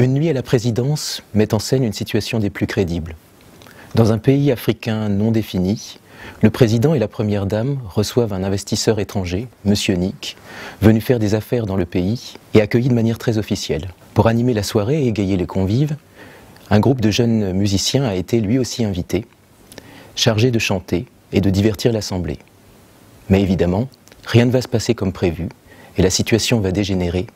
Une nuit à la présidence met en scène une situation des plus crédibles. Dans un pays africain non défini, le président et la première dame reçoivent un investisseur étranger, M. Nick, venu faire des affaires dans le pays et accueilli de manière très officielle. Pour animer la soirée et égayer les convives, un groupe de jeunes musiciens a été lui aussi invité, chargé de chanter et de divertir l'assemblée. Mais évidemment, rien ne va se passer comme prévu et la situation va dégénérer,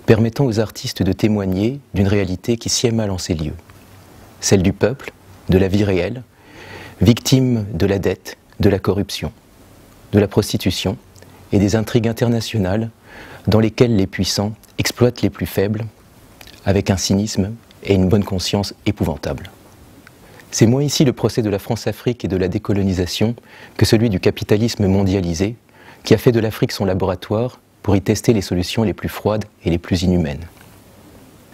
permettant aux artistes de témoigner d'une réalité qui sied mal en ces lieux. Celle du peuple, de la vie réelle, victime de la dette, de la corruption, de la prostitution et des intrigues internationales dans lesquelles les puissants exploitent les plus faibles avec un cynisme et une bonne conscience épouvantables. C'est moins ici le procès de la France-Afrique et de la décolonisation que celui du capitalisme mondialisé qui a fait de l'Afrique son laboratoire pour y tester les solutions les plus froides et les plus inhumaines.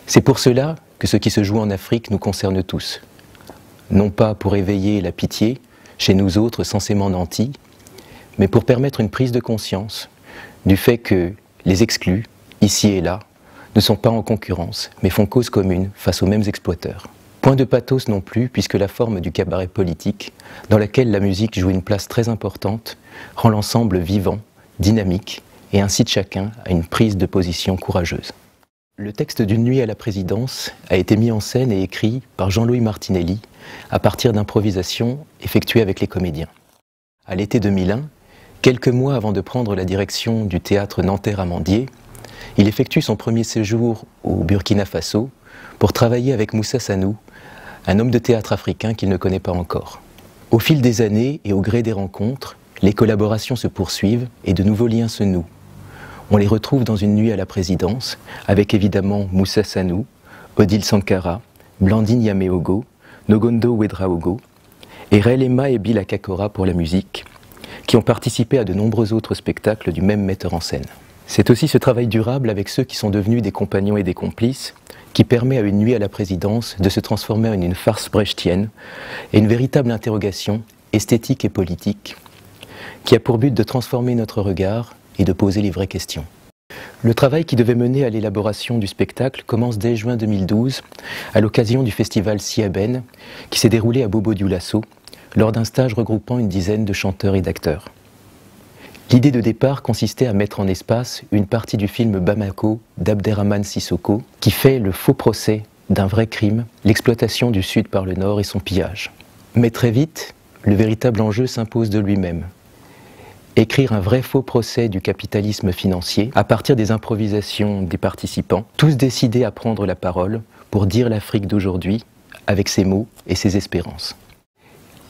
C'est pour cela que ce qui se joue en Afrique nous concerne tous. Non pas pour éveiller la pitié chez nous autres censément nantis, mais pour permettre une prise de conscience du fait que les exclus, ici et là, ne sont pas en concurrence, mais font cause commune face aux mêmes exploiteurs. Point de pathos non plus, puisque la forme du cabaret politique, dans laquelle la musique joue une place très importante, rend l'ensemble vivant, dynamique, et incite chacun à une prise de position courageuse. Le texte d'une nuit à la présidence a été mis en scène et écrit par Jean-Louis Martinelli à partir d'improvisations effectuées avec les comédiens. À l'été 2001, quelques mois avant de prendre la direction du théâtre Nanterre-Amandier, il effectue son premier séjour au Burkina Faso pour travailler avec Moussa Sanou, un homme de théâtre africain qu'il ne connaît pas encore. Au fil des années et au gré des rencontres, les collaborations se poursuivent et de nouveaux liens se nouent. On les retrouve dans une nuit à la présidence, avec évidemment Moussa Sanou, Odile Sankara, Blandine Yameogo, Nogondo Ouedraogo, et Relema et Bila Kakora pour la musique, qui ont participé à de nombreux autres spectacles du même metteur en scène. C'est aussi ce travail durable avec ceux qui sont devenus des compagnons et des complices, qui permet à une nuit à la présidence de se transformer en une farce brechtienne et une véritable interrogation esthétique et politique, qui a pour but de transformer notre regard et de poser les vraies questions. Le travail qui devait mener à l'élaboration du spectacle commence dès juin 2012, à l'occasion du festival Siaben, qui s'est déroulé à Bobo-Dioulasso, lors d'un stage regroupant une dizaine de chanteurs et d'acteurs. L'idée de départ consistait à mettre en espace une partie du film Bamako d'Abderrahmane Sissoko, qui fait le faux procès d'un vrai crime, l'exploitation du Sud par le Nord et son pillage. Mais très vite, le véritable enjeu s'impose de lui-même. Écrire un vrai faux procès du capitalisme financier à partir des improvisations des participants, tous décidés à prendre la parole pour dire l'Afrique d'aujourd'hui avec ses mots et ses espérances.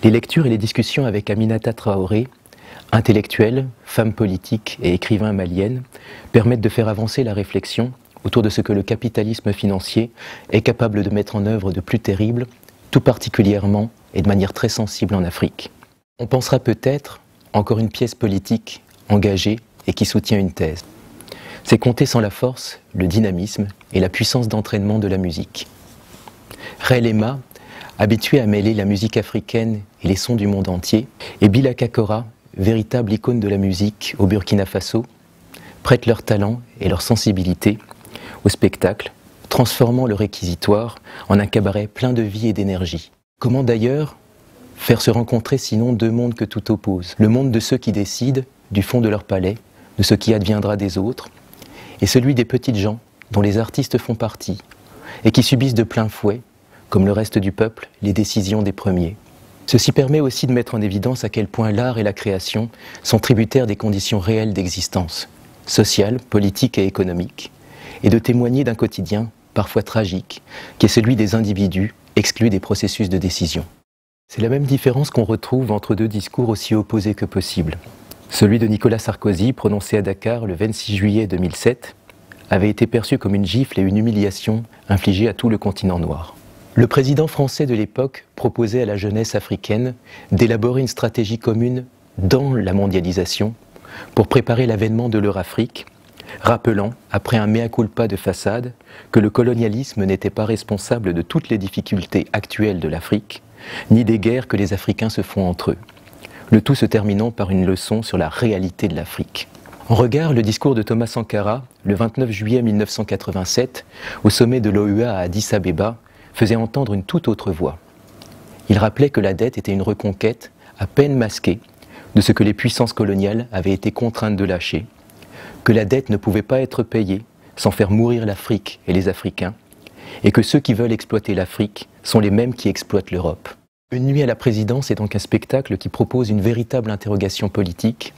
Les lectures et les discussions avec Aminata Traoré, intellectuelle, femme politique et écrivain malienne, permettent de faire avancer la réflexion autour de ce que le capitalisme financier est capable de mettre en œuvre de plus terrible, tout particulièrement et de manière très sensible en Afrique. On pensera peut-être encore une pièce politique engagée et qui soutient une thèse. C'est compter sans la force, le dynamisme et la puissance d'entraînement de la musique. Relema, habitué à mêler la musique africaine et les sons du monde entier, et Bila Kakora, véritable icône de la musique au Burkina Faso, prêtent leur talent et leur sensibilité au spectacle, transformant le réquisitoire en un cabaret plein de vie et d'énergie. Comment d'ailleurs faire se rencontrer sinon deux mondes que tout oppose, le monde de ceux qui décident du fond de leur palais, de ce qui adviendra des autres, et celui des petites gens dont les artistes font partie, et qui subissent de plein fouet, comme le reste du peuple, les décisions des premiers. Ceci permet aussi de mettre en évidence à quel point l'art et la création sont tributaires des conditions réelles d'existence, sociales, politiques et économiques, et de témoigner d'un quotidien, parfois tragique, qui est celui des individus exclus des processus de décision. C'est la même différence qu'on retrouve entre deux discours aussi opposés que possible. Celui de Nicolas Sarkozy, prononcé à Dakar le 26 juillet 2007, avait été perçu comme une gifle et une humiliation infligée à tout le continent noir. Le président français de l'époque proposait à la jeunesse africaine d'élaborer une stratégie commune dans la mondialisation pour préparer l'avènement de leur Afrique, rappelant, après un mea culpa de façade, que le colonialisme n'était pas responsable de toutes les difficultés actuelles de l'Afrique, ni des guerres que les Africains se font entre eux. Le tout se terminant par une leçon sur la réalité de l'Afrique. En regard, le discours de Thomas Sankara, le 29 juillet 1987, au sommet de l'OUA à Addis Abeba, faisait entendre une toute autre voix. Il rappelait que la dette était une reconquête, à peine masquée, de ce que les puissances coloniales avaient été contraintes de lâcher, que la dette ne pouvait pas être payée sans faire mourir l'Afrique et les Africains, et que ceux qui veulent exploiter l'Afrique sont les mêmes qui exploitent l'Europe. Une nuit à la présidence est donc un spectacle qui propose une véritable interrogation politique,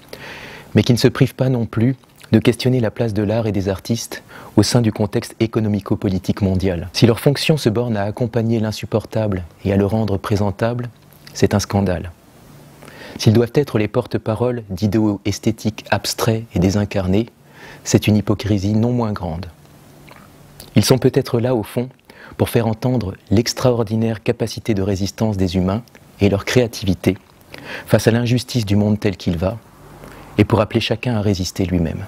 mais qui ne se prive pas non plus de questionner la place de l'art et des artistes au sein du contexte économico-politique mondial. Si leur fonction se borne à accompagner l'insupportable et à le rendre présentable, c'est un scandale. S'ils doivent être les porte-paroles d'idéaux esthétiques abstraits et désincarnés, c'est une hypocrisie non moins grande. Ils sont peut-être là, au fond, pour faire entendre l'extraordinaire capacité de résistance des humains et leur créativité face à l'injustice du monde tel qu'il va, et pour appeler chacun à résister lui-même.